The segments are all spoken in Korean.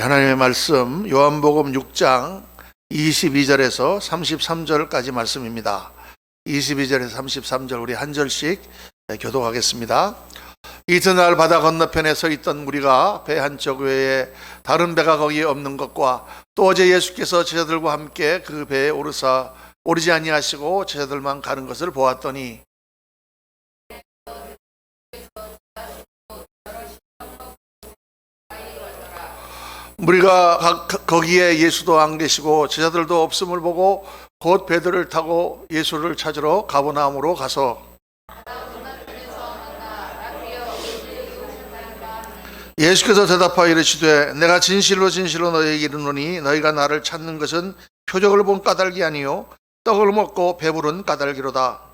하나님의 말씀 요한복음 6장 22절에서 33절까지 말씀입니다. 22절에서 33절 우리 한 절씩 교독하겠습니다. 이튿날 바다 건너편에 서 있던 무리가 배 한쪽 외에 다른 배가 거기에 없는 것과 또 어제 예수께서 제자들과 함께 그 배에 오르지 아니하시고 제자들만 가는 것을 보았더니 무리가 거기에 예수도 안 계시고 제자들도 없음을 보고 곧 배들을 타고 예수를 찾으러 가버나움으로 가서 예수께서 대답하여 이르시되 내가 진실로 진실로 너희에게 이르노니 너희가 나를 찾는 것은 표적을 본 까닭이 아니요 떡을 먹고 배부른 까닭이로다.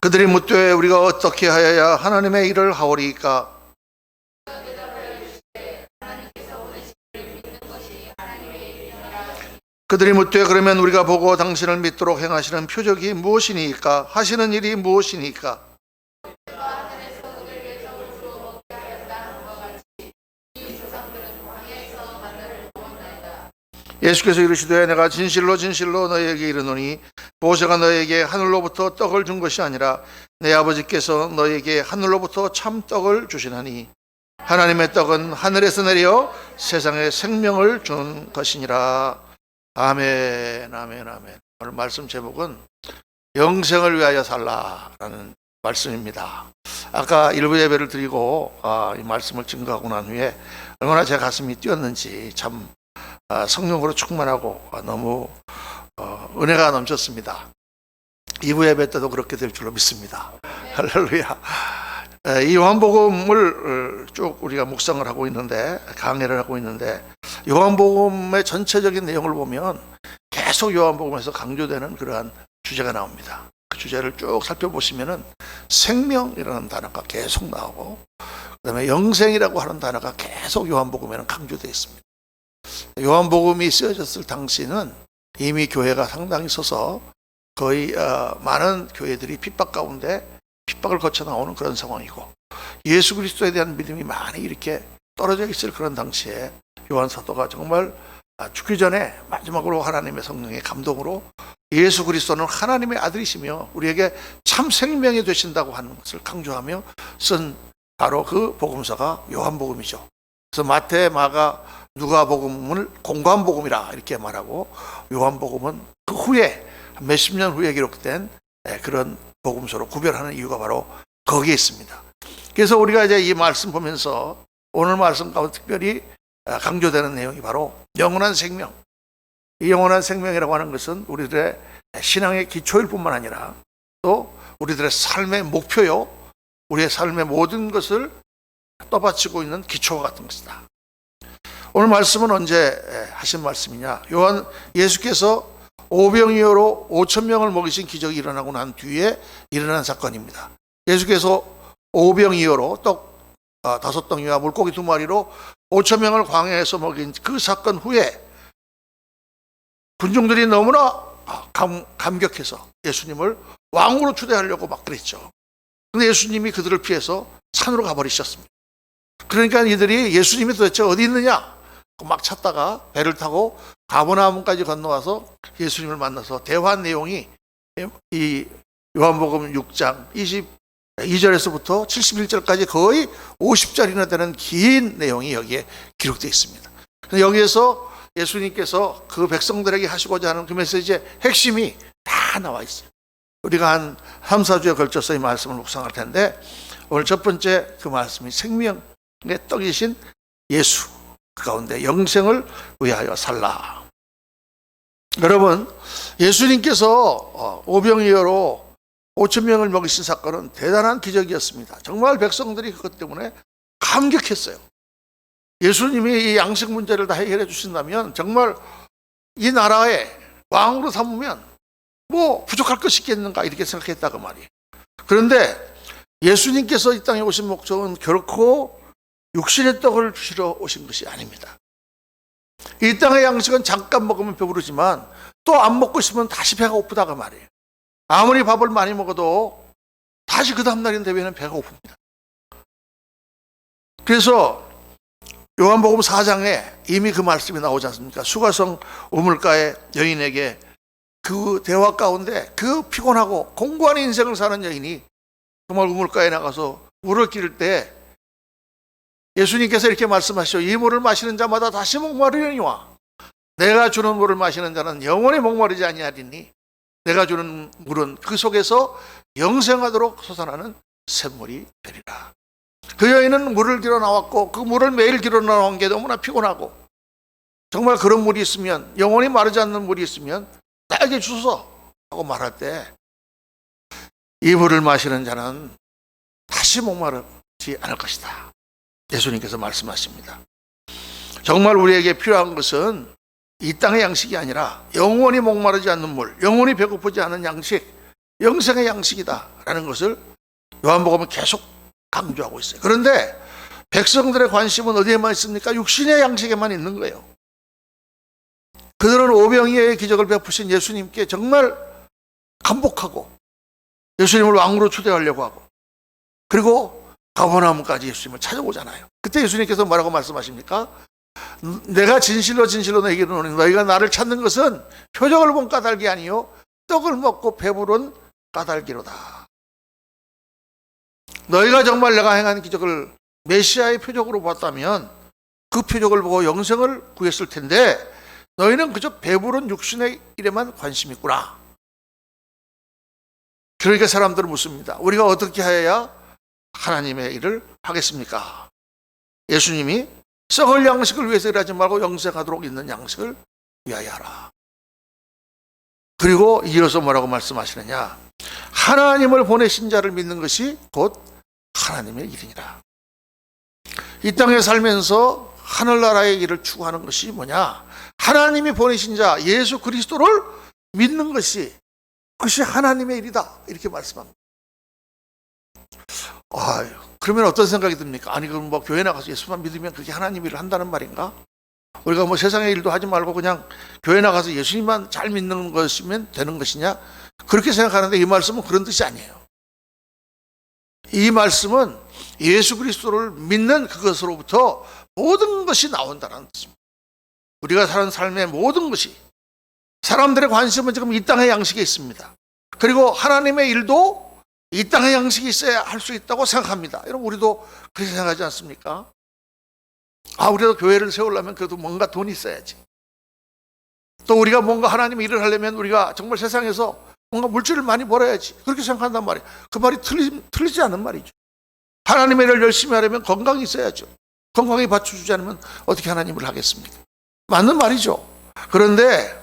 그들이 묻되 우리가 어떻게 하여야 하나님의 일을 하오리이까? 그들이 묻되 그러면 우리가 보고 당신을 믿도록 행하시는 표적이 무엇이니까? 하시는 일이 무엇이니까? 예수께서 이르시되 내가 진실로 진실로 너희에게 이르노니 모세가 너희에게 하늘로부터 떡을 준 것이 아니라 내 아버지께서 너희에게 하늘로부터 참떡을 주시나니 하나님의 떡은 하늘에서 내려 세상에 생명을 주는 것이니라. 아멘, 아멘, 아멘. 오늘 말씀 제목은 영생을 위하여 살라라는 말씀입니다. 아까 일부 예배를 드리고 이 말씀을 증거하고 난 후에 얼마나 제 가슴이 뛰었는지 참 성령으로 충만하고 너무 은혜가 넘쳤습니다. 2부 예배 때도 그렇게 될 줄로 믿습니다. 할렐루야. 이 요한복음을 쭉 우리가 묵상을 하고 있는데, 강해를 하고 있는데, 요한복음의 전체적인 내용을 보면 계속 요한복음에서 강조되는 그러한 주제가 나옵니다. 그 주제를 쭉 살펴보시면은 생명이라는 단어가 계속 나오고, 그 다음에 영생이라고 하는 단어가 계속 요한복음에는 강조되어 있습니다. 요한복음이 쓰여졌을 당시는 이미 교회가 상당히 서서 거의 많은 교회들이 핍박 가운데 핍박을 거쳐 나오는 그런 상황이고 예수 그리스도에 대한 믿음이 많이 이렇게 떨어져 있을 그런 당시에 요한 사도가 정말 죽기 전에 마지막으로 하나님의 성령의 감동으로 예수 그리스도는 하나님의 아들이시며 우리에게 참 생명이 되신다고 하는 것을 강조하며 쓴 바로 그 복음서가 요한복음이죠. 그래서 마태, 마가, 누가복음을 공관복음이라 이렇게 말하고 요한복음은 그 후에 몇십 년 후에 기록된 그런 복음서로 구별하는 이유가 바로 거기에 있습니다. 그래서 우리가 이제 이 말씀 보면서 오늘 말씀 가운데 특별히 강조되는 내용이 바로 영원한 생명. 이 영원한 생명이라고 하는 것은 우리들의 신앙의 기초일 뿐만 아니라 또 우리들의 삶의 목표요, 우리의 삶의 모든 것을 떠받치고 있는 기초와 같은 것이다. 오늘 말씀은 언제 하신 말씀이냐? 예수께서 오병이어로 5,000명을 먹이신 기적이 일어나고 난 뒤에 일어난 사건입니다. 예수께서 오병이어로 떡 5덩이와 물고기 2마리로 5,000명을 광야에서 먹인 그 사건 후에 군중들이 너무나 감격해서 예수님을 왕으로 추대하려고 막 그랬죠. 근데 예수님이 그들을 피해서 산으로 가버리셨습니다. 그러니까 이들이 예수님이 도대체 어디 있느냐 막 찾다가 배를 타고 가버나움까지 건너와서 예수님을 만나서 대화한 내용이 이 요한복음 6장 22절에서부터 71절까지 거의 50절이나 되는 긴 내용이 여기에 기록되어 있습니다. 여기에서 예수님께서 그 백성들에게 하시고자 하는 그 메시지의 핵심이 다 나와 있어요. 우리가 한 3, 4주에 걸쳐서 이 말씀을 묵상할 텐데 오늘 첫 번째 그 말씀이 생명의 떡이신 예수, 그 가운데 영생을 위하여 살라. 여러분, 예수님께서 오병이어로 5,000명을 먹이신 사건은 대단한 기적이었습니다. 정말 백성들이 그것 때문에 감격했어요. 예수님이 이 양식 문제를 다 해결해 주신다면 정말 이 나라의 왕으로 삼으면 뭐 부족할 것이 있겠는가 이렇게 생각했다고 말이에요. 그런데 예수님께서 이 땅에 오신 목적은 결코 육신의 떡을 주시러 오신 것이 아닙니다. 이 땅의 양식은 잠깐 먹으면 배부르지만 또 안 먹고 있으면 다시 배가 고프다가 말이에요. 아무리 밥을 많이 먹어도 다시 그 다음날인 되면 배가 고픕니다. 그래서 요한복음 4장에 이미 그 말씀이 나오지 않습니까? 수가성 우물가의 여인에게 그 대화 가운데 그 피곤하고 공고한 인생을 사는 여인이 정말 우물가에 나가서 물을 기를 때 예수님께서 이렇게 말씀하시죠. 이 물을 마시는 자마다 다시 목마르려니와 내가 주는 물을 마시는 자는 영원히 목마르지 아니하리니 내가 주는 물은 그 속에서 영생하도록 솟아나는 샘물이 되리라. 그 여인은 물을 길어 나왔고 그 물을 매일 길어 나온 게 너무나 피곤하고 정말 그런 물이 있으면, 영원히 마르지 않는 물이 있으면 나에게 주소서 하고 말할 때 이 물을 마시는 자는 다시 목마르지 않을 것이다. 예수님께서 말씀하십니다. 정말 우리에게 필요한 것은 이 땅의 양식이 아니라 영원히 목마르지 않는 물, 영원히 배고프지 않은 양식, 영생의 양식이다 라는 것을 요한복음은 계속 강조하고 있어요. 그런데 백성들의 관심은 어디에만 있습니까? 육신의 양식에만 있는 거예요. 그들은 오병이어의 기적을 베푸신 예수님께 정말 감복하고 예수님을 왕으로 초대하려고 하고, 그리고 가버나움까지 예수님을 찾아오잖아요. 그때 예수님께서 뭐라고 말씀하십니까? 내가 진실로 진실로 너에게 이르노니 너희가 나를 찾는 것은 표적을 본 까닭이 아니요 떡을 먹고 배부른 까닭이로다. 너희가 정말 내가 행한 기적을 메시아의 표적으로 봤다면 그 표적을 보고 영생을 구했을 텐데 너희는 그저 배부른 육신의 일에만 관심 있구나. 그러니까 사람들은 묻습니다. 우리가 어떻게 해야 하나님의 일을 하겠습니까? 예수님이 썩을 양식을 위해서 일하지 말고 영생하도록 있는 양식을 위하여 하라. 그리고 이어서 뭐라고 말씀하시느냐? 하나님을 보내신 자를 믿는 것이 곧 하나님의 일이니라. 이 땅에 살면서 하늘나라의 일을 추구하는 것이 뭐냐? 하나님이 보내신 자 예수 그리스도를 믿는 것이, 그것이 하나님의 일이다 이렇게 말씀합니다. 그러면 어떤 생각이 듭니까? 아니 그럼 뭐 교회 나가서 예수만 믿으면 그게 하나님 일을 한다는 말인가? 우리가 뭐 세상의 일도 하지 말고 그냥 교회 나가서 예수님만 잘 믿는 것이면 되는 것이냐? 그렇게 생각하는데 이 말씀은 그런 뜻이 아니에요. 이 말씀은 예수 그리스도를 믿는 그것으로부터 모든 것이 나온다는 뜻입니다. 우리가 사는 삶의 모든 것이, 사람들의 관심은 지금 이 땅의 양식에 있습니다. 그리고 하나님의 일도 이 땅의 양식이 있어야 할 수 있다고 생각합니다. 여러분 우리도 그렇게 생각하지 않습니까? 우리도 교회를 세우려면 그래도 뭔가 돈이 있어야지. 또 우리가 뭔가 하나님의 일을 하려면 우리가 정말 세상에서 뭔가 물질을 많이 벌어야지. 그렇게 생각한단 말이에요. 그 말이 틀리지 않은 말이죠. 하나님의 일을 열심히 하려면 건강이 있어야죠. 건강에 받쳐주지 않으면 어떻게 하나님을 하겠습니까? 맞는 말이죠. 그런데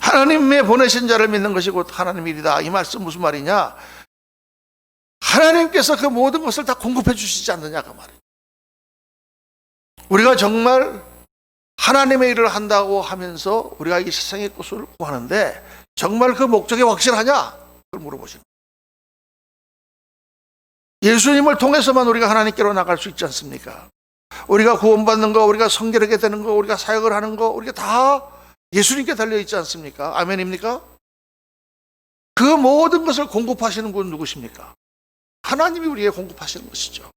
하나님의 보내신 자를 믿는 것이 곧 하나님의 일이다. 이 말씀 무슨 말이냐? 하나님께서 그 모든 것을 다 공급해 주시지 않느냐 그 말이에요. 우리가 정말 하나님의 일을 한다고 하면서 우리가 이 세상의 것을 구하는데 정말 그 목적이 확실하냐? 그걸 물어보시는 거예요. 예수님을 통해서만 우리가 하나님께로 나갈 수 있지 않습니까? 우리가 구원받는 거, 우리가 성결하게 되는 거, 우리가 사역을 하는 거, 우리가 다 예수님께 달려있지 않습니까? 아멘입니까? 그 모든 것을 공급하시는 분은 누구십니까? 하나님이 우리에게 공급하시는 것이죠.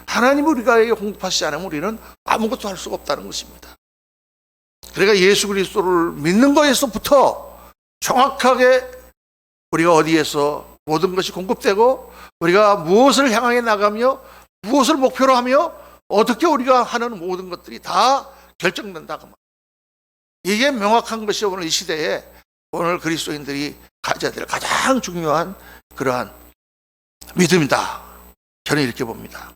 하나님이 우리에게 공급하시지 않으면 우리는 아무것도 할 수가 없다는 것입니다. 그러니까 예수 그리스도를 믿는 것에서부터 정확하게 우리가 어디에서 모든 것이 공급되고 우리가 무엇을 향하여 나가며 무엇을 목표로 하며 어떻게 우리가 하는 모든 것들이 다 결정된다고 말합니다. 이게 명확한 것이 오늘 이 시대에 오늘 그리스도인들이 가져야 될 가장 중요한 그러한 믿음이다. 저는 이렇게 봅니다.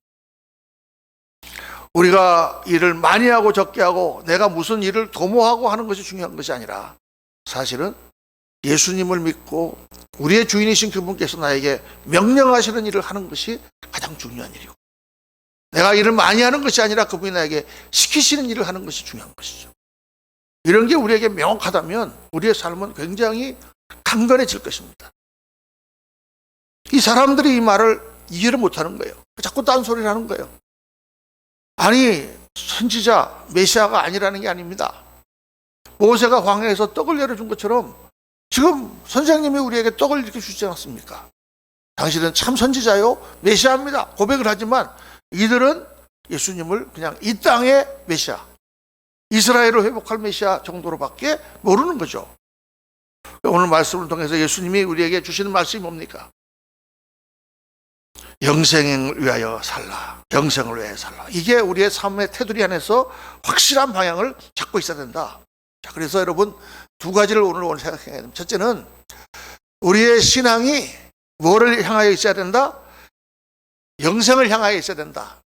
우리가 일을 많이 하고 적게 하고 내가 무슨 일을 도모하고 하는 것이 중요한 것이 아니라 사실은 예수님을 믿고 우리의 주인이신 그분께서 나에게 명령하시는 일을 하는 것이 가장 중요한 일이고, 내가 일을 많이 하는 것이 아니라 그분이 나에게 시키시는 일을 하는 것이 중요한 것이죠. 이런 게 우리에게 명확하다면 우리의 삶은 굉장히 강건해질 것입니다. 이 사람들이 이 말을 이해를 못하는 거예요. 자꾸 딴소리를 하는 거예요. 아니 선지자 메시아가 아니라는 게 아닙니다. 모세가 광야에서 떡을 내려준 것처럼 지금 선생님이 우리에게 떡을 이렇게 주지 않았습니까? 당신은 참 선지자요 메시아입니다 고백을 하지만 이들은 예수님을 그냥 이 땅의 메시아, 이스라엘을 회복할 메시아 정도로밖에 모르는 거죠. 오늘 말씀을 통해서 예수님이 우리에게 주시는 말씀이 뭡니까? 영생을 위하여 살라. 영생을 위하여 살라. 이게 우리의 삶의 테두리 안에서 확실한 방향을 잡고 있어야 된다. 자, 그래서 여러분 두 가지를 오늘 생각해야 됩니다. 첫째는 우리의 신앙이 뭐를 향하여 있어야 된다? 영생을 향하여 있어야 된다.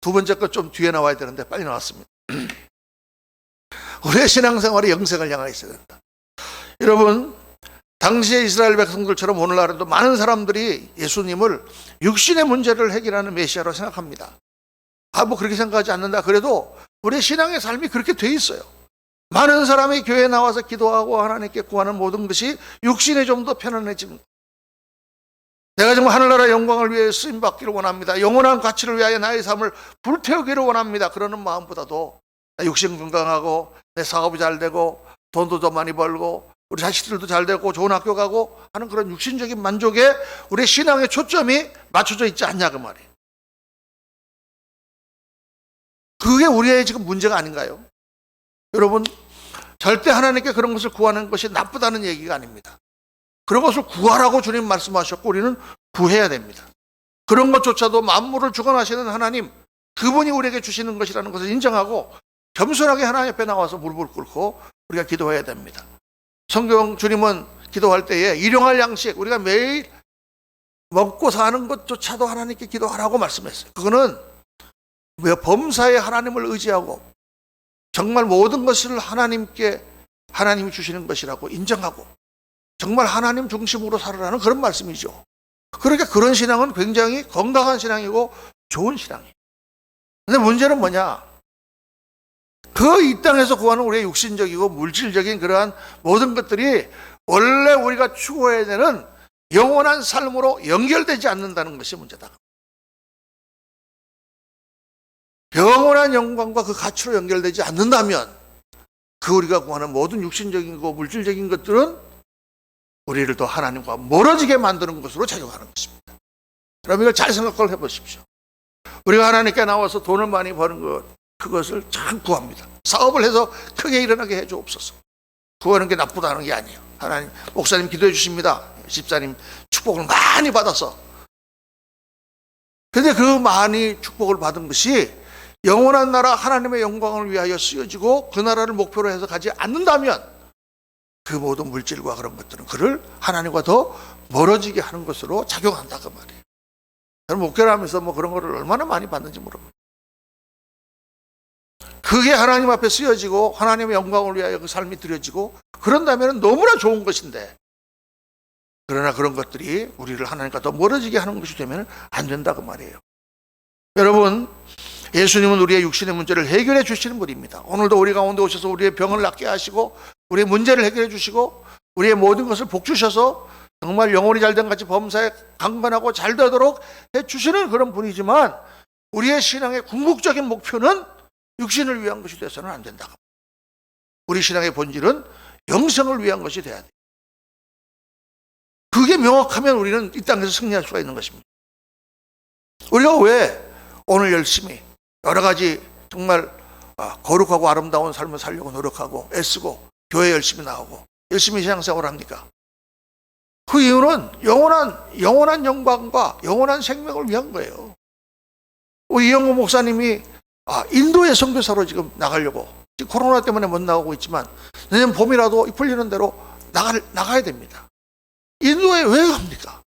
두 번째 것 좀 뒤에 나와야 되는데 빨리 나왔습니다. 우리의 신앙생활이 영생을 향하여 있어야 된다. 여러분 당시의 이스라엘 백성들처럼 오늘날에도 많은 사람들이 예수님을 육신의 문제를 해결하는 메시아로 생각합니다. 뭐 그렇게 생각하지 않는다. 그래도 우리의 신앙의 삶이 그렇게 돼 있어요. 많은 사람이 교회에 나와서 기도하고 하나님께 구하는 모든 것이 육신에 좀 더 편안해집니다. 내가 정말 하늘나라 영광을 위해 쓰임받기를 원합니다. 영원한 가치를 위하여 나의 삶을 불태우기를 원합니다. 그러는 마음보다도 육신 건강하고 내 사업이 잘 되고 돈도 더 많이 벌고 우리 자식들도 잘 되고 좋은 학교 가고 하는 그런 육신적인 만족에 우리의 신앙의 초점이 맞춰져 있지 않냐 그 말이에요. 그게 우리의 지금 문제가 아닌가요? 여러분 절대 하나님께 그런 것을 구하는 것이 나쁘다는 얘기가 아닙니다. 그런 것을 구하라고 주님 말씀하셨고 우리는 구해야 됩니다. 그런 것조차도 만물을 주관하시는 하나님, 그분이 우리에게 주시는 것이라는 것을 인정하고 겸손하게 하나님 앞에 나와서 무릎을 꿇고 우리가 기도해야 됩니다. 성경 주님은 기도할 때에 일용할 양식, 우리가 매일 먹고 사는 것조차도 하나님께 기도하라고 말씀했어요. 그거는 범사에 하나님을 의지하고 정말 모든 것을 하나님이 주시는 것이라고 인정하고 정말 하나님 중심으로 살아라는 그런 말씀이죠. 그러니까 그런 신앙은 굉장히 건강한 신앙이고 좋은 신앙이에요. 근데 문제는 뭐냐? 이 땅에서 구하는 우리의 육신적이고 물질적인 그러한 모든 것들이 원래 우리가 추구해야 되는 영원한 삶으로 연결되지 않는다는 것이 문제다. 영원한 영광과 그 가치로 연결되지 않는다면 우리가 구하는 모든 육신적인 거 물질적인 것들은 우리를 더 하나님과 멀어지게 만드는 것으로 작용하는 것입니다. 여러분 이걸 잘 생각을 해보십시오. 우리가 하나님께 나와서 돈을 많이 버는 것, 그것을 참 구합니다. 사업을 해서 크게 일어나게 해주옵소서. 구하는 게 나쁘다는 게 아니에요. 하나님, 목사님 기도해 주십니다. 집사님 축복을 많이 받아서. 근데 그 많이 축복을 받은 것이 영원한 나라 하나님의 영광을 위하여 쓰여지고 그 나라를 목표로 해서 가지 않는다면 그 모든 물질과 그런 것들은 그를 하나님과 더 멀어지게 하는 것으로 작용한다 그 말이에요. 저는 목회를 하면서 그런 거를 얼마나 많이 받는지 모릅니다. 그게 하나님 앞에 쓰여지고 하나님의 영광을 위하여 그 삶이 드려지고 그런다면 너무나 좋은 것인데, 그러나 그런 것들이 우리를 하나님과 더 멀어지게 하는 것이 되면 안 된다 그 말이에요. 여러분 예수님은 우리의 육신의 문제를 해결해 주시는 분입니다. 오늘도 우리 가운데 오셔서 우리의 병을 낫게 하시고 우리의 문제를 해결해 주시고 우리의 모든 것을 복 주셔서 정말 영혼이 잘된 같이 범사에 강건하고 잘 되도록 해주시는 그런 분이지만 우리의 신앙의 궁극적인 목표는 육신을 위한 것이 돼서는 안 된다. 우리 신앙의 본질은 영생을 위한 것이 돼야 돼. 그게 명확하면 우리는 이 땅에서 승리할 수가 있는 것입니다. 우리가 왜 오늘 열심히 여러 가지 정말 거룩하고 아름다운 삶을 살려고 노력하고 애쓰고 교회 열심히 나오고 열심히 신앙생활을 합니까? 그 이유는 영원한 영광과 영원한 생명을 위한 거예요. 우리 이영호 목사님이 인도의 선교사로 지금 나가려고, 지금 코로나 때문에 못 나가고 있지만 내년 봄이라도 풀리는 대로 나가야 됩니다. 인도에 왜 갑니까?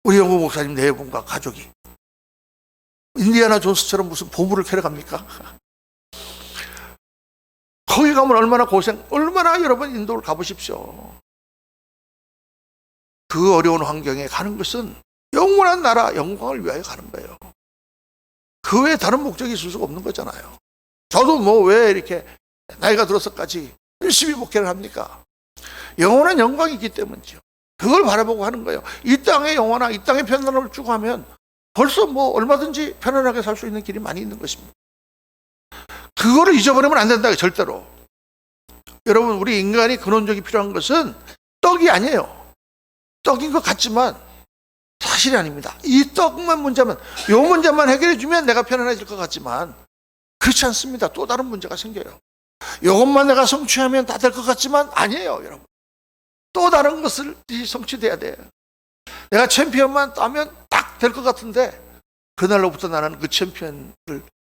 우리 영호 목사님 네 분과 가족이 인디아나 존스처럼 무슨 보물을 캐러 갑니까? 거기 가면 얼마나 여러분 인도를 가보십시오. 그 어려운 환경에 가는 것은 영원한 나라 영광을 위하여 가는 거예요. 그 외에 다른 목적이 있을 수가 없는 거잖아요. 저도 왜 이렇게 나이가 들어서까지 열심히 목회를 합니까? 영원한 영광이 있기 때문이죠. 그걸 바라보고 하는 거예요. 이 땅의 영원한, 이 땅의 편안함을 쭉 하면 벌써 얼마든지 편안하게 살 수 있는 길이 많이 있는 것입니다. 그거를 잊어버리면 안 된다, 절대로. 여러분, 우리 인간이 근원적이 필요한 것은 떡이 아니에요. 떡인 것 같지만 사실이 아닙니다. 이 떡만 문제만, 요 문제만 해결해 주면 내가 편안해질 것 같지만 그렇지 않습니다. 또 다른 문제가 생겨요. 이것만 내가 성취하면 다 될 것 같지만 아니에요, 여러분. 또 다른 것을 성취돼야 돼요. 내가 챔피언만 따면 딱 될 것 같은데 그날로부터 나는 그 챔피언을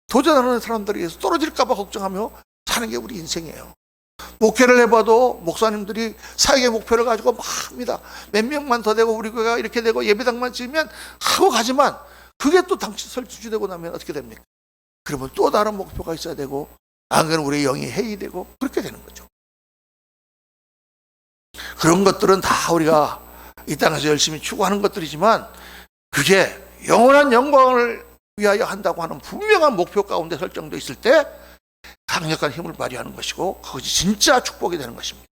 도전하는 사람들에 의해서 떨어질까 봐 걱정하며 사는 게 우리 인생이에요. 목회를 해봐도 목사님들이 사역의 목표를 가지고 막 합니다. 몇 명만 더 되고 우리 교회가 이렇게 되고 예배당만 지으면 하고 가지만 그게 또 당시 설치되고 나면 어떻게 됩니까? 그러면 또 다른 목표가 있어야 되고 안 그러면 우리 영이 해이되고 그렇게 되는 거죠. 그런 것들은 다 우리가 이 땅에서 열심히 추구하는 것들이지만 그게 영원한 영광을 위하여 한다고 하는 분명한 목표 가운데 설정되어 있을 때 강력한 힘을 발휘하는 것이고 그것이 진짜 축복이 되는 것입니다.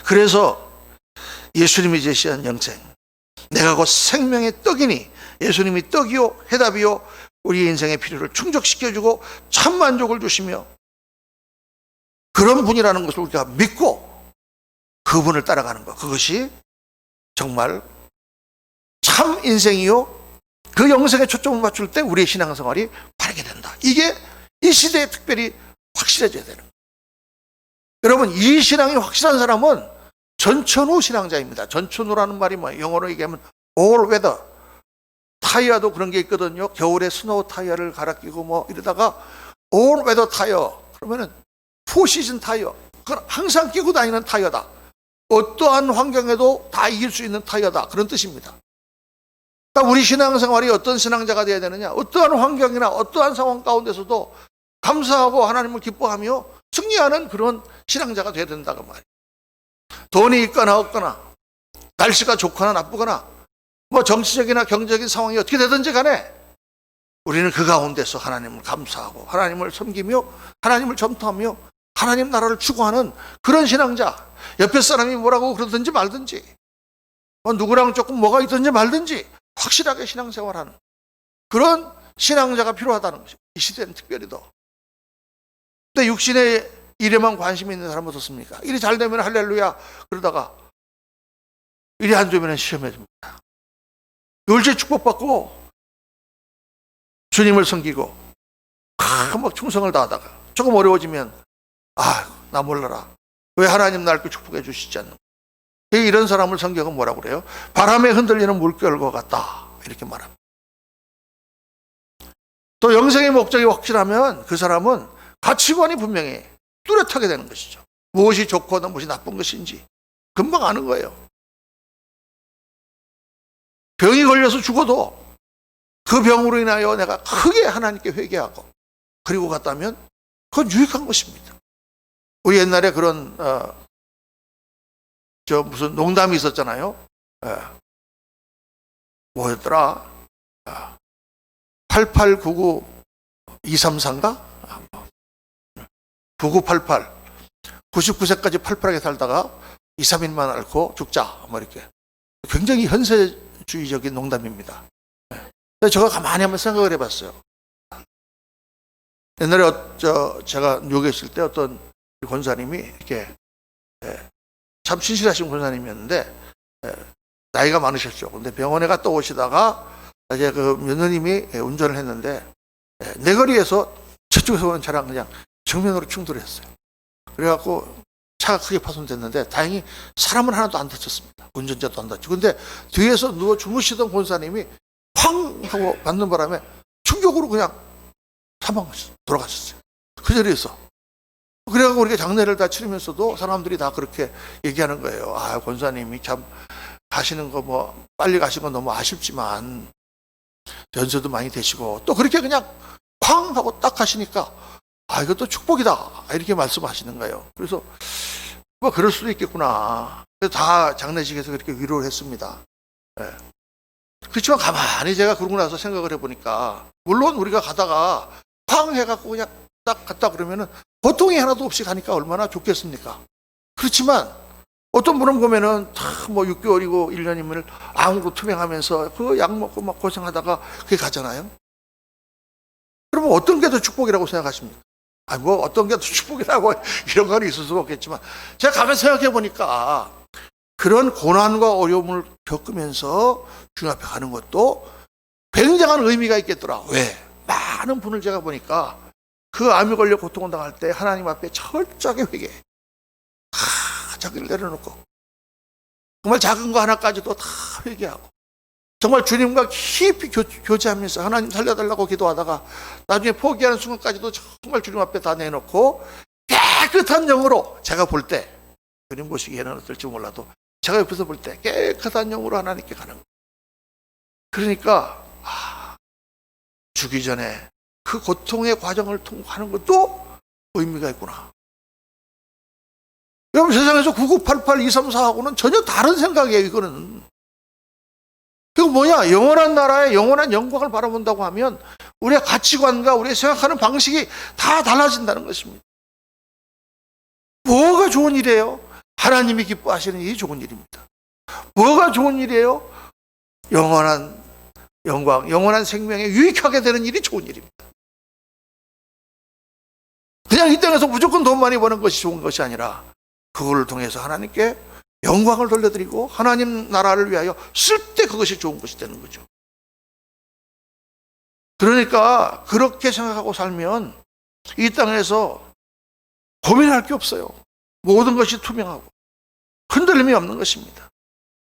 그래서 예수님이 제시한 영생, 내가 곧 생명의 떡이니 예수님이 떡이요 해답이요 우리 인생의 필요를 충족시켜주고 참 만족을 주시며 그런 분이라는 것을 우리가 믿고 그분을 따라가는 것, 그것이 정말 참 인생이요 그 영생에 초점을 맞출 때 우리의 신앙생활이 바르게 된다. 이게 이 시대에 특별히 확실해져야 되는 거예요. 여러분, 이 신앙이 확실한 사람은 전천후 신앙자입니다. 전천후라는 말이 뭐예요? 영어로 얘기하면 all weather. 타이어도 그런 게 있거든요. 겨울에 스노우 타이어를 갈아 끼고 뭐 이러다가 all weather 타이어 그러면은 포시즌 타이어, 그건 항상 끼고 다니는 타이어다. 어떠한 환경에도 다 이길 수 있는 타이어다. 그런 뜻입니다. 그러니까 우리 신앙생활이 어떤 신앙자가 되어야 되느냐? 어떠한 환경이나 어떠한 상황 가운데서도 감사하고 하나님을 기뻐하며 승리하는 그런 신앙자가 되어야 된다고 말이에요. 돈이 있거나 없거나 날씨가 좋거나 나쁘거나 뭐 정치적이나 경제적인 상황이 어떻게 되든지 간에 우리는 그 가운데서 하나님을 감사하고 하나님을 섬기며 하나님을 점토하며 하나님 나라를 추구하는 그런 신앙자. 옆에 사람이 뭐라고 그러든지 말든지 누구랑 조금 뭐가 있든지 말든지 확실하게 신앙생활하는 그런 신앙자가 필요하다는 것이죠. 이 시대는 특별히 더. 근데 육신의 일에만 관심이 있는 사람은 어떻습니까? 일이 잘 되면 할렐루야 그러다가 일이 안 되면 시험해 줍니다. 율제 축복받고 주님을 섬기고 막 충성을 다하다가 조금 어려워지면 나 몰라라. 왜 하나님 날 그 축복해 주시지 않는 거예요? 이런 사람을 성경은 뭐라고 그래요? 바람에 흔들리는 물결과 같다 이렇게 말합니다. 또 영생의 목적이 확실하면 그 사람은 가치관이 분명히 뚜렷하게 되는 것이죠. 무엇이 좋거나 무엇이 나쁜 것인지 금방 아는 거예요. 병이 걸려서 죽어도 그 병으로 인하여 내가 크게 하나님께 회개하고 그리고 갔다면 그건 유익한 것입니다. 우리 옛날에 그런 무슨 농담이 있었잖아요. 뭐였더라? 8899-233인가? 9988 99세까지 팔팔하게 살다가 2, 3일만 앓고 죽자 뭐 이렇게 굉장히 현세주의적인 농담입니다. 근데 제가 가만히 한번 생각을 해봤어요. 옛날에 제가 뉴욕에 있을 때 어떤 권사님이 이렇게 참 신실하신 권사님이었는데 나이가 많으셨죠. 근데 병원에 갔다 오시다가 이제 그 며느님이 운전을 했는데 내거리에서 저쪽에서 오는 차랑 그냥 정면으로 충돌을 했어요. 그래갖고 차가 크게 파손됐는데 다행히 사람은 하나도 안 다쳤습니다. 운전자도 안 다치고. 근데 뒤에서 누워 주무시던 권사님이 쾅 하고 맞는 바람에 충격으로 그냥 사망하셨어요. 돌아가셨어요. 그 자리에서. 그래갖고 우리가 장례를 다 치르면서도 사람들이 다 그렇게 얘기하는 거예요. 권사님이 참 가시는 거 뭐 빨리 가신 건 너무 아쉽지만 연세도 많이 되시고 또 그렇게 그냥 쾅 하고 딱 하시니까 이것도 축복이다 이렇게 말씀하시는 거예요. 그래서 뭐 그럴 수도 있겠구나. 그래서 다 장례식에서 그렇게 위로를 했습니다. 그렇지만 가만히 제가 그러고 나서 생각을 해보니까 물론 우리가 가다가 쾅 해갖고 그냥 딱 갔다 그러면은 고통이 하나도 없이 가니까 얼마나 좋겠습니까? 그렇지만 어떤 분은 보면은 다 뭐 6개월이고 1년이면 암으로 투병하면서 그 약 먹고 막 고생하다가 그게 가잖아요. 그러면 어떤 게 더 축복이라고 생각하십니까? 뭐 어떤 게 더 축복이라고 이런 건 있을 수가 없겠지만, 제가 가만 생각해 보니까 그런 고난과 어려움을 겪으면서 주님 앞에 가는 것도 굉장한 의미가 있겠더라. 왜? 많은 분을 제가 보니까 그 암이 걸려 고통을 당할 때 하나님 앞에 철저하게 회개해. 자기를 내려놓고 정말 작은 거 하나까지도 다 회개하고, 정말 주님과 깊이 교제하면서 하나님 살려달라고 기도하다가 나중에 포기하는 순간까지도 정말 주님 앞에 다 내놓고 깨끗한 영으로, 제가 볼 때, 주님 보시기에는 어떨지 몰라도 제가 옆에서 볼 때 깨끗한 영으로 하나님께 가는 거예요. 그러니까 죽기 전에 그 고통의 과정을 통과하는 것도 의미가 있구나. 여러분, 세상에서 9988, 234하고는 전혀 다른 생각이에요. 이거는. 그거 뭐냐? 영원한 나라의 영원한 영광을 바라본다고 하면 우리의 가치관과 우리의 생각하는 방식이 다 달라진다는 것입니다. 뭐가 좋은 일이에요? 하나님이 기뻐하시는 일이 좋은 일입니다. 뭐가 좋은 일이에요? 영원한 영광, 영원한 생명에 유익하게 되는 일이 좋은 일입니다. 그냥 이 땅에서 무조건 돈 많이 버는 것이 좋은 것이 아니라 그걸 통해서 하나님께 영광을 돌려드리고 하나님 나라를 위하여 쓸 때 그것이 좋은 것이 되는 거죠. 그러니까 그렇게 생각하고 살면 이 땅에서 고민할 게 없어요. 모든 것이 투명하고 흔들림이 없는 것입니다.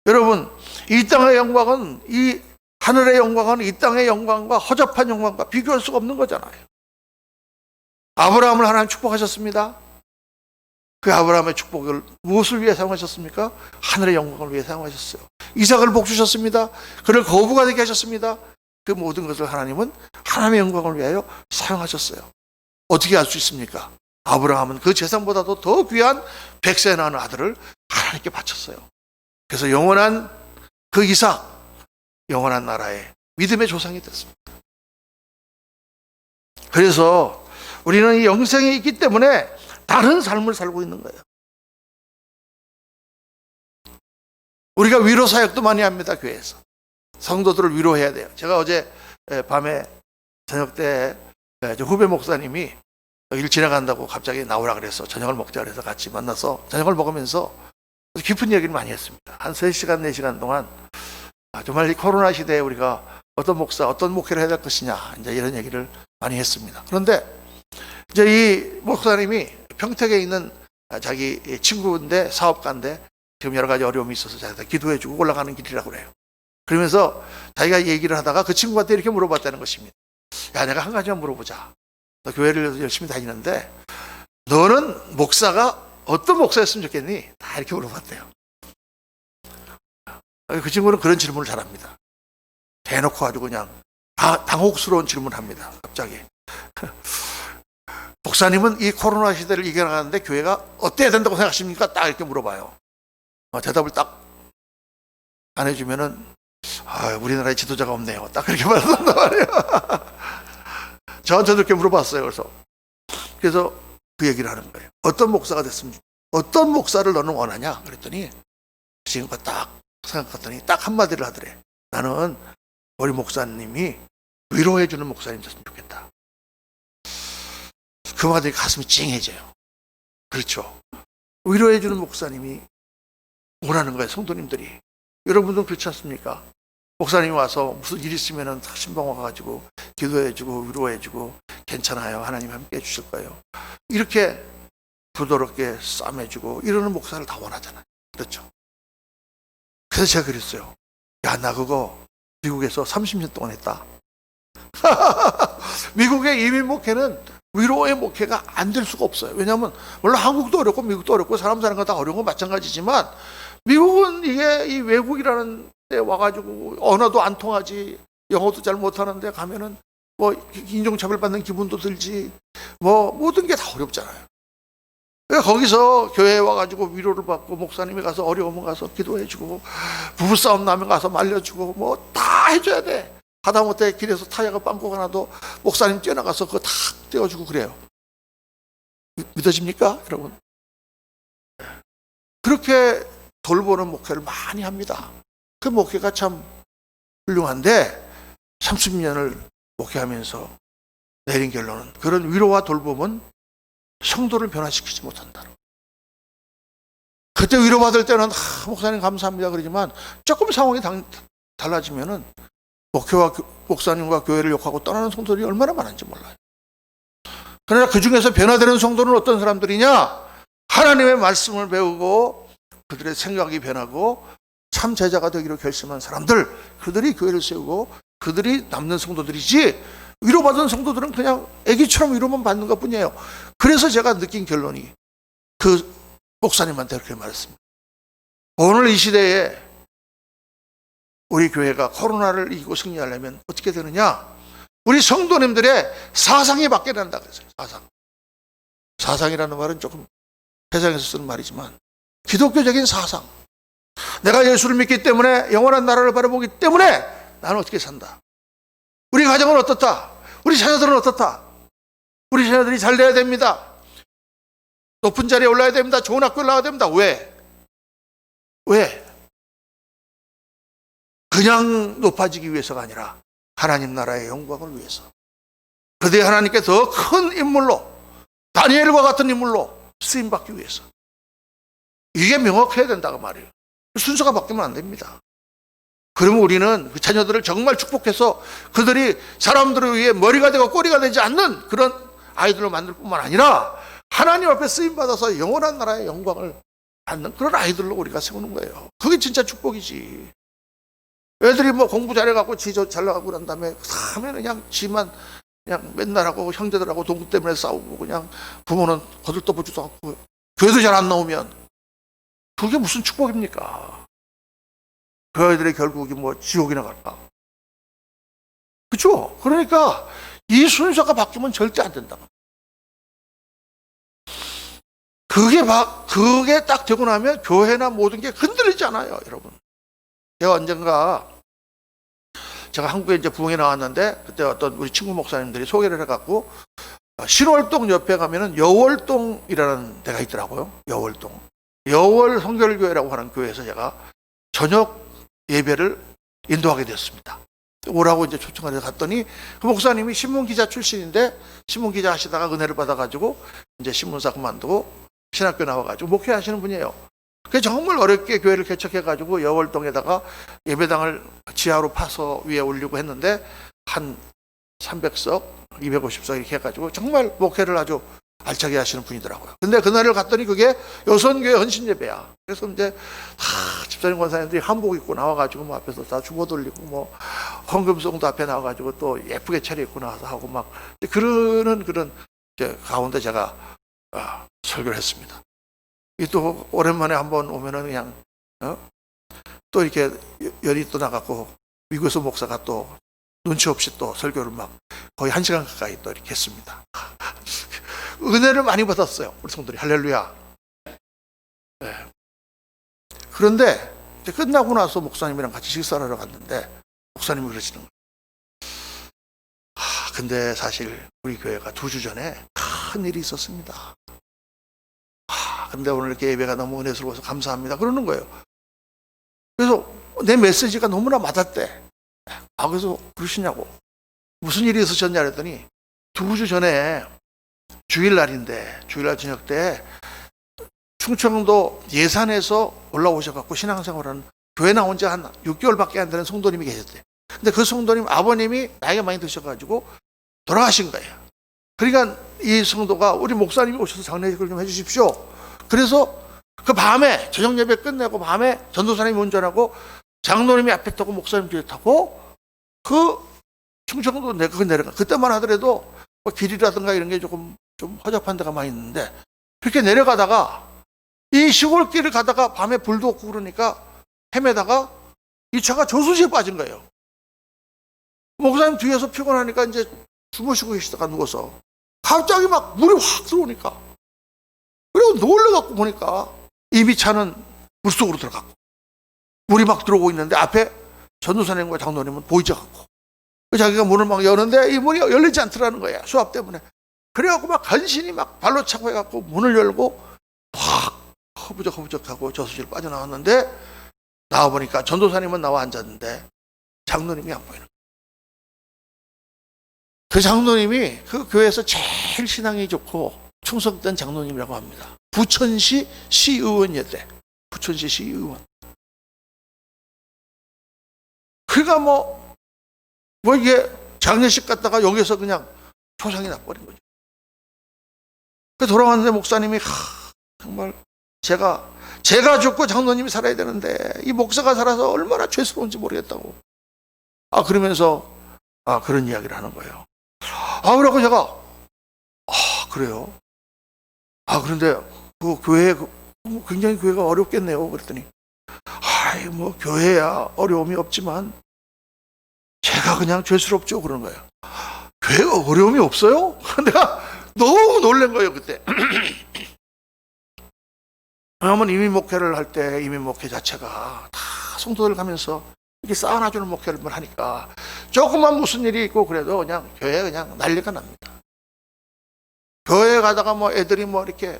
여러분, 이 땅의 영광은, 이 하늘의 영광은 이 땅의 영광과 허접한 영광과 비교할 수가 없는 거잖아요. 아브라함을 하나님 축복하셨습니다. 그 아브라함의 축복을 무엇을 위해 사용하셨습니까? 하늘의 영광을 위해 사용하셨어요. 이삭을 복 주셨습니다. 그를 거부가 되게 하셨습니다. 그 모든 것을 하나님은 하나님의 영광을 위하여 사용하셨어요. 어떻게 알 수 있습니까? 아브라함은 그 재산보다도 더 귀한 100세 낳은 아들을 하나님께 바쳤어요. 그래서 영원한 그 이삭, 영원한 나라의 믿음의 조상이 됐습니다. 그래서 우리는 이 영생이 있기 때문에 다른 삶을 살고 있는 거예요. 우리가 위로 사역도 많이 합니다. 교회에서 성도들을 위로해야 돼요. 제가 어제 밤에 저녁 때 후배 목사님이 일 지나간다고 갑자기 나오라 그래서 저녁을 먹자 그래서 같이 만나서 저녁을 먹으면서 깊은 얘기를 많이 했습니다. 한 3시간 4시간 동안 정말 이 코로나 시대에 우리가 어떤 목사, 어떤 목회를 해야 될 것이냐, 이제 이런 얘기를 많이 했습니다. 그런데 이제 이 목사님이 평택에 있는 자기 친구인데, 사업가인데 지금 여러 가지 어려움이 있어서 자기가 기도해주고 올라가는 길이라고 그래요. 그러면서 자기가 얘기를 하다가 그 친구한테 이렇게 물어봤다는 것입니다. 야, 내가 한 가지만 물어보자. 너 교회를 열심히 다니는데 너는 목사가 어떤 목사였으면 좋겠니? 다 이렇게 물어봤대요. 그 친구는 그런 질문을 잘합니다. 대놓고 아주 그냥 당혹스러운 질문을 합니다. 갑자기. 목사님은 이 코로나 시대를 이겨나가는데 교회가 어때야 된다고 생각하십니까? 딱 이렇게 물어봐요. 대답을 딱 안 해주면은 우리나라에 지도자가 없네요. 딱 그렇게 말한단 말이에요. 저한테도 이렇게 물어봤어요. 그래서 그 얘기를 하는 거예요. 어떤 목사가 됐으면, 어떤 목사를 너는 원하냐? 그랬더니 지금껏 딱 생각했더니 딱 한마디를 하더래. 나는 우리 목사님이 위로해주는 목사님 됐으면 좋겠다. 그 말이 가슴이 찡해져요. 그렇죠. 위로해주는 목사님이 원하는 거예요. 성도님들이. 여러분도 그렇지 않습니까? 목사님이 와서 무슨 일 있으면 신방 와가지고 기도해주고 위로해주고 괜찮아요. 하나님 함께 해주실 거예요. 이렇게 부드럽게 싸매주고 이러는 목사를 다 원하잖아요. 그렇죠. 그래서 제가 그랬어요. 야, 나 그거 미국에서 30년 동안 했다. 미국의 이민 목회는 위로의 목회가 안 될 수가 없어요. 왜냐하면 물론 한국도 어렵고 미국도 어렵고 사람 사는 거 다 어려운 건 마찬가지지만 미국은 이게 이 외국이라는 데 와가지고 언어도 안 통하지, 영어도 잘 못하는데 가면은 뭐 인종차별 받는 기분도 들지, 뭐 모든 게 다 어렵잖아요. 그러니까 거기서 교회에 와가지고 위로를 받고 목사님이 가서 어려우면 가서 기도해주고 부부싸움 나면 가서 말려주고 뭐 다 해줘야 돼. 하다못해 길에서 타이어가 빵꾸가 나도 목사님 뛰어나가서 그거 다 떼어주고 그래요. 믿어집니까, 여러분? 그렇게 돌보는 목회를 많이 합니다. 그 목회가 참 훌륭한데 30년을 목회하면서 내린 결론은 그런 위로와 돌봄은 성도를 변화시키지 못한다. 그때 위로받을 때는 목사님 감사합니다 그러지만 조금 상황이 달라지면은 목회와 목사님과 교회를 욕하고 떠나는 성도들이 얼마나 많은지 몰라요. 그러나 그 중에서 변화되는 성도는 어떤 사람들이냐? 하나님의 말씀을 배우고 그들의 생각이 변하고 참 제자가 되기로 결심한 사람들, 그들이 교회를 세우고 그들이 남는 성도들이지, 위로받은 성도들은 그냥 애기처럼 위로만 받는 것 뿐이에요. 그래서 제가 느낀 결론이 그 목사님한테 그렇게 말했습니다. 오늘 이 시대에 우리 교회가 코로나를 이기고 승리하려면 어떻게 되느냐? 우리 성도님들의 사상이 바뀌어야 된다 그랬어요. 사상이라는 말은 조금 세상에서 쓰는 말이지만 기독교적인 사상. 내가 예수를 믿기 때문에 영원한 나라를 바라보기 때문에 나는 어떻게 산다. 우리 가정은 어떻다. 우리 자녀들은 어떻다. 우리 자녀들이 잘 돼야 됩니다. 높은 자리에 올라야 됩니다. 좋은 학교를 나와야 됩니다. 왜? 그냥 높아지기 위해서가 아니라 하나님 나라의 영광을 위해서. 그대 하나님께 더 큰 인물로, 다니엘과 같은 인물로 쓰임받기 위해서. 이게 명확해야 된다고 말이에요. 순서가 바뀌면 안 됩니다. 그러면 우리는 그 자녀들을 정말 축복해서 그들이 사람들을 위해 머리가 되고 꼬리가 되지 않는 그런 아이들로 만들 뿐만 아니라 하나님 앞에 쓰임받아서 영원한 나라의 영광을 받는 그런 아이들로 우리가 세우는 거예요. 그게 진짜 축복이지. 애들이 뭐 공부 잘해갖고 지 잘 나가고 그런 다음에 하면 그냥 지만 그냥 맨날 하고 형제들하고 동구 때문에 싸우고 그냥 부모는 거들떠보지도 않고 교회도 잘 안 나오면 그게 무슨 축복입니까? 그 아이들의 결국이 뭐 지옥이나 갈까? 그렇죠? 그러니까 이 순서가 바뀌면 절대 안 된다. 그게 딱 되고 나면 교회나 모든 게 흔들리잖아요, 여러분. 제가 언젠가 제가 한국에 이제 부흥에 나왔는데 그때 어떤 우리 친구 목사님들이 소개를 해갖고 신월동 옆에 가면은 여월동이라는 데가 있더라고요. 여월 성결교회라고 하는 교회에서 제가 저녁 예배를 인도하게 됐습니다. 오라고 이제 초청을 해서 갔더니 그 목사님이 신문기자 출신인데 신문기자 하시다가 은혜를 받아가지고 이제 신문사 그만두고 신학교 나와가지고 목회하시는 분이에요. 그게 정말 어렵게 교회를 개척해가지고 여월동에다가 예배당을 지하로 파서 위에 올리고 했는데 한 300석, 250석 이렇게 해가지고 정말 목회를 아주 알차게 하시는 분이더라고요. 근데 그날을 갔더니 그게 여선교회 헌신예배야. 그래서 이제 집사님 권사님들이 한복 입고 나와가지고 뭐 앞에서 다 주보 돌리고 뭐 헌금송도 앞에 나와가지고 또 예쁘게 차려입고 나와서 하고 막 그러는 그런 이제 가운데 제가 설교를 했습니다. 또 오랜만에 한번 오면은 그냥 또 이렇게 열이 또 나갔고 미국에서 목사가 또 눈치 없이 또 설교를 막 거의 1시간 가까이 또 이렇게 했습니다. 은혜를 많이 받았어요, 우리 성도들이. 할렐루야. 네. 그런데 이제 끝나고 나서 목사님이랑 같이 식사를 하러 갔는데 목사님이 그러시는 거예요. 근데 사실 우리 교회가 2주 전에 큰 일이 있었습니다. 근데 오늘 이렇게 예배가 너무 은혜스러워서 감사합니다. 그러는 거예요. 그래서 내 메시지가 너무나 맞았대. 그래서 그러시냐고. 무슨 일이 있으셨냐 그랬더니 2주 전에 주일날인데 주일날 저녁 때 충청도 예산에서 올라오셔갖고 신앙생활하는 교회 나온 지 한 6개월밖에 안 되는 성도님이 계셨대요. 근데 그 성도님 아버님이 나이가 많이 드셔가지고 돌아가신 거예요. 그러니까 이 성도가 우리 목사님이 오셔서 장례식을 좀 해주십시오. 그래서 그 밤에 저녁 예배 끝내고 밤에 전도사님이 운전하고 장로님이 앞에 타고 목사님 뒤에 타고 그 충청도 내려가. 그때만 하더라도 뭐 길이라든가 이런 게 좀 허접한 데가 많이 있는데 그렇게 내려가다가 이 시골길을 가다가 밤에 불도 없고 그러니까 헤매다가 이 차가 저수지에 빠진 거예요. 목사님 뒤에서 피곤하니까 이제 주무시고 계시다가 누워서 갑자기 막 물이 확 들어오니까 그리고 놀래갖고 보니까 이미 차는 물속으로 들어갔고 물이 막 들어오고 있는데 앞에 전도사님과 장로님은 보이지 않고 자기가 문을 막 여는데 이 문이 열리지 않더라는 거야, 수압 때문에. 그래갖고 막 간신히 막 발로 차고 해갖고 문을 열고 확 허부적허부적하고 저수지를 빠져나왔는데 나와보니까 전도사님은 나와 앉았는데 장로님이 안 보이는 거야. 그 장로님이 그 교회에서 제일 신앙이 좋고 충성된 장로님이라고 합니다. 부천시 시의원이었대. 부천시 시의원. 그러니까 뭐 이게 장례식 갔다가 여기서 그냥 초상이 나버린 거죠. 그 돌아왔는데 목사님이 정말 제가 죽고 장로님이 살아야 되는데 이 목사가 살아서 얼마나 죄스러운지 모르겠다고. 그러면서 그런 이야기를 하는 거예요. 그러고 제가 그래요. 그런데 그 교회 굉장히 교회가 어렵겠네요. 그랬더니 뭐 교회야 어려움이 없지만 제가 그냥 죄스럽죠. 그런 거예요. 교회가 어려움이 없어요? 내가 너무 놀란 거예요. 그때. 왜냐하면 이민 목회를 할 때 이민 목회 자체가 다 성도들 가면서 이렇게 쌓아놔주는 목회를 하니까 조금만 무슨 일이 있고 그래도 그냥 교회 그냥 난리가 납니다. 교회 가다가 애들이 이렇게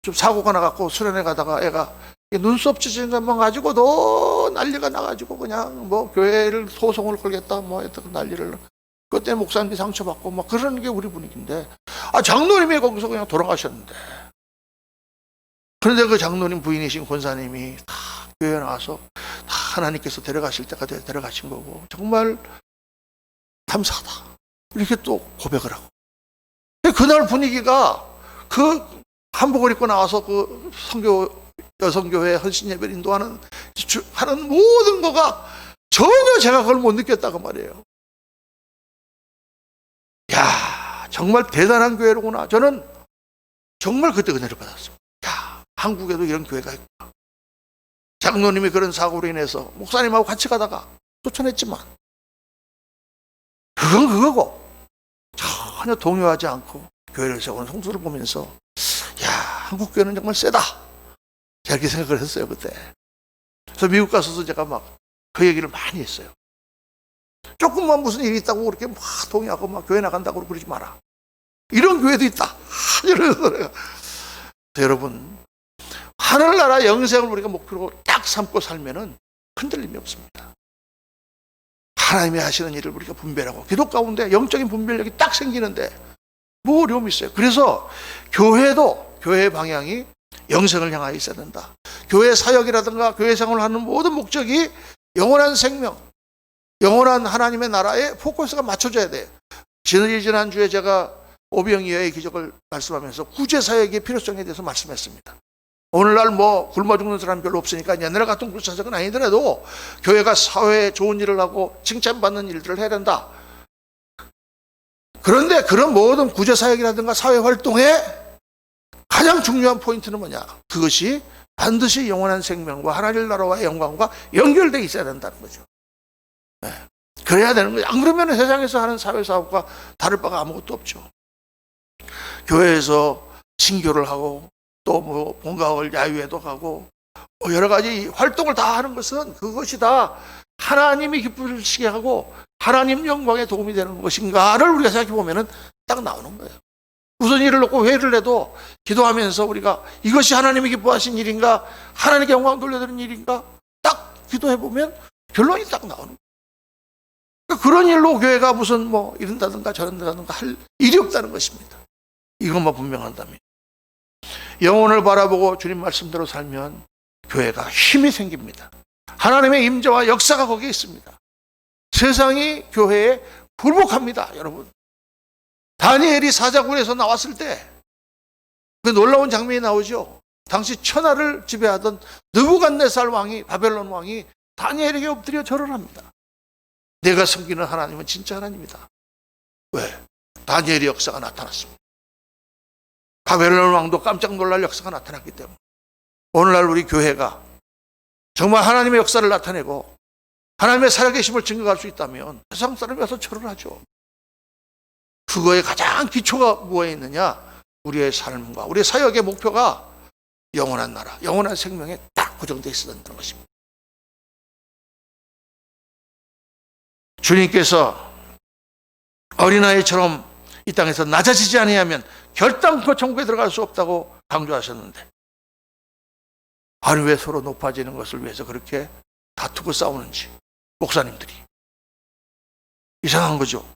좀 사고가 나갖고 수련회 가다가 애가 눈썹 찢어진 것만 가지고도 난리가 나가지고 그냥 교회를 소송을 걸겠다 했다가 난리를. 그때 목사님이 상처받고 그러는 게 우리 분위기인데 장로님이 거기서 그냥 돌아가셨는데, 그런데 그 장로님 부인이신 권사님이 다 교회에 나와서 다 하나님께서 데려가실 때가 데려가신 거고 정말 감사하다 이렇게 또 고백을 하고, 그날 분위기가 그 한복을 입고 나와서 그 여성교회 헌신예배를 인도하는 하는 모든 거가 전혀 제가 그걸 못 느꼈다고 말이에요. 야, 정말 대단한 교회로구나. 저는 정말 그때 은혜를 받았어요. 야, 한국에도 이런 교회가 있구나. 장로님이 그런 사고로 인해서 목사님하고 같이 가다가 쫓아냈지만 그건 그거고 전혀 동요하지 않고 교회를 세우는 성도를 보면서 야, 한국 교회는 정말 세다 이렇게 생각을 했어요. 그때. 그래서 미국 가서도 제가 그 얘기를 많이 했어요. 조금만 무슨 일이 있다고 그렇게 동의하고 교회 나간다고 그러지 마라. 이런 교회도 있다. 이러면서 내가. 여러분, 하늘나라 영생을 우리가 목표로 딱 삼고 살면은 흔들림이 없습니다. 하나님이 하시는 일을 우리가 분별하고 기도 가운데 영적인 분별력이 딱 생기는데 뭐 어려움이 있어요. 그래서 교회도 교회의 방향이 영생을 향하여 있어야 된다. 교회 사역이라든가 교회 생활을 하는 모든 목적이 영원한 생명, 영원한 하나님의 나라에 포커스가 맞춰져야 돼요. 지난주에 제가 오병이어의 기적을 말씀하면서 구제사역의 필요성에 대해서 말씀했습니다. 오늘날 굶어 죽는 사람 별로 없으니까 옛날 같은 구제사역은 아니더라도 교회가 사회에 좋은 일을 하고 칭찬받는 일들을 해야 된다. 그런데 그런 모든 구제사역이라든가 사회활동에 가장 중요한 포인트는 뭐냐? 그것이 반드시 영원한 생명과 하나님 나라와의 영광과 연결되어 있어야 된다는 거죠. 네. 그래야 되는 거죠. 안 그러면 세상에서 하는 사회사업과 다를 바가 아무것도 없죠. 교회에서 친교를 하고 또 본가을 야유회도 가고 여러 가지 활동을 다 하는 것은 그것이 다 하나님이 기쁘시게 하고 하나님 영광에 도움이 되는 것인가를 우리가 생각해 보면은 딱 나오는 거예요. 무슨 일을 놓고 회의를 해도 기도하면서 우리가 이것이 하나님이 기뻐하신 일인가, 하나님께 영광 돌려드리는 일인가 딱 기도해 보면 결론이 딱 나오는 거예요. 그런 일로 교회가 무슨 이런다든가 저런다든가 할 일이 없다는 것입니다. 이것만 분명한다면. 영혼을 바라보고 주님 말씀대로 살면 교회가 힘이 생깁니다. 하나님의 임재와 역사가 거기에 있습니다. 세상이 교회에 굴복합니다. 여러분, 다니엘이 사자굴에서 나왔을 때 그 놀라운 장면이 나오죠. 당시 천하를 지배하던 느부갓네살 왕이, 바벨론 왕이 다니엘에게 엎드려 절을 합니다. 내가 섬기는 하나님은 진짜 하나님이다. 왜? 다니엘의 역사가 나타났습니다. 바벨론 왕도 깜짝 놀랄 역사가 나타났기 때문에 오늘날 우리 교회가 정말 하나님의 역사를 나타내고 하나님의 살아계심을 증거할 수 있다면 세상 사람이 와서 절을 하죠. 그거의 가장 기초가 뭐에 있느냐? 우리의 삶과 우리의 사역의 목표가 영원한 나라, 영원한 생명에 딱 고정되어 있어야 된다는 것입니다. 주님께서 어린아이처럼 이 땅에서 낮아지지 아니하면 결단코 천국에 들어갈 수 없다고 강조하셨는데, 아니 왜 서로 높아지는 것을 위해서 그렇게 다투고 싸우는지 목사님들이 이상한 거죠.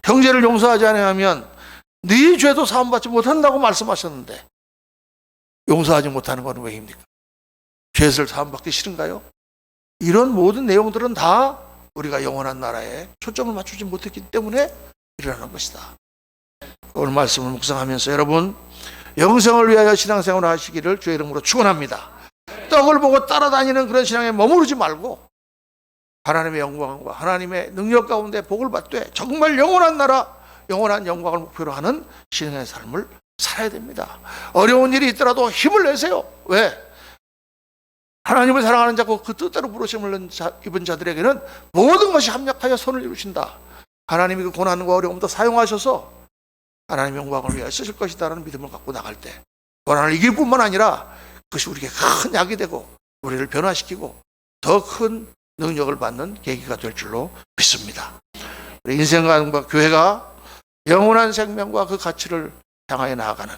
형제를 용서하지 아니하면 네 죄도 사함받지 못한다고 말씀하셨는데 용서하지 못하는 건 왜입니까? 죄를 사함받기 싫은가요? 이런 모든 내용들은 다 우리가 영원한 나라에 초점을 맞추지 못했기 때문에 일어나는 것이다. 오늘 말씀을 묵상하면서 여러분 영생을 위하여 신앙생활을 하시기를 주의 이름으로 축원합니다. 떡을 보고 따라다니는 그런 신앙에 머무르지 말고 하나님의 영광과 하나님의 능력 가운데 복을 받되 정말 영원한 나라, 영원한 영광을 목표로 하는 신앙의 삶을 살아야 됩니다. 어려운 일이 있더라도 힘을 내세요. 왜? 하나님을 사랑하는 자고 그 뜻대로 부르심을 입은 자들에게는 모든 것이 합력하여 선을 이루신다. 하나님이 그 고난과 어려움도 사용하셔서 하나님의 영광을 위하여 쓰실 것이다라는 믿음을 갖고 나갈 때 고난을 이길 뿐만 아니라 그것이 우리에게 큰 약이 되고 우리를 변화시키고 더 큰 능력을 받는 계기가 될 줄로 믿습니다. 우리 인생관과 교회가 영원한 생명과 그 가치를 향하여 나아가는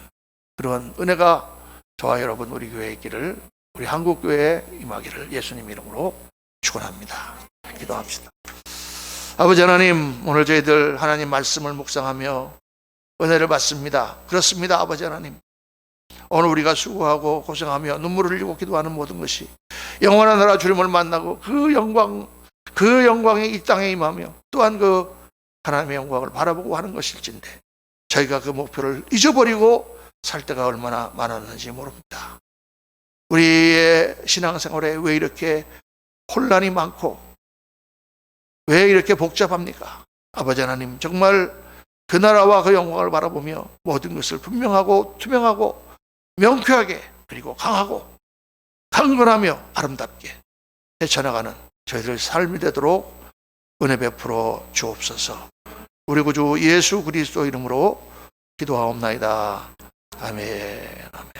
그런 은혜가 저와 여러분 우리 교회에 있기를, 우리 한국교회에 임하기를 예수님 이름으로 축원합니다. 기도합시다. 아버지 하나님, 오늘 저희들 하나님 말씀을 묵상하며 은혜를 받습니다. 그렇습니다. 아버지 하나님, 오늘 우리가 수고하고 고생하며 눈물을 흘리고 기도하는 모든 것이 영원한 나라 주님을 만나고 그 영광이 이 땅에 임하며 또한 그 하나님의 영광을 바라보고 하는 것일진데 저희가 그 목표를 잊어버리고 살 때가 얼마나 많았는지 모릅니다. 우리의 신앙생활에 왜 이렇게 혼란이 많고 왜 이렇게 복잡합니까? 아버지 하나님, 정말 그 나라와 그 영광을 바라보며 모든 것을 분명하고 투명하고 명쾌하게 그리고 강하고 강건하며 아름답게 헤쳐나가는 저희들 삶이 되도록 은혜 베풀어 주옵소서. 우리 구주 예수 그리스도 이름으로 기도하옵나이다. 아멘. 아멘.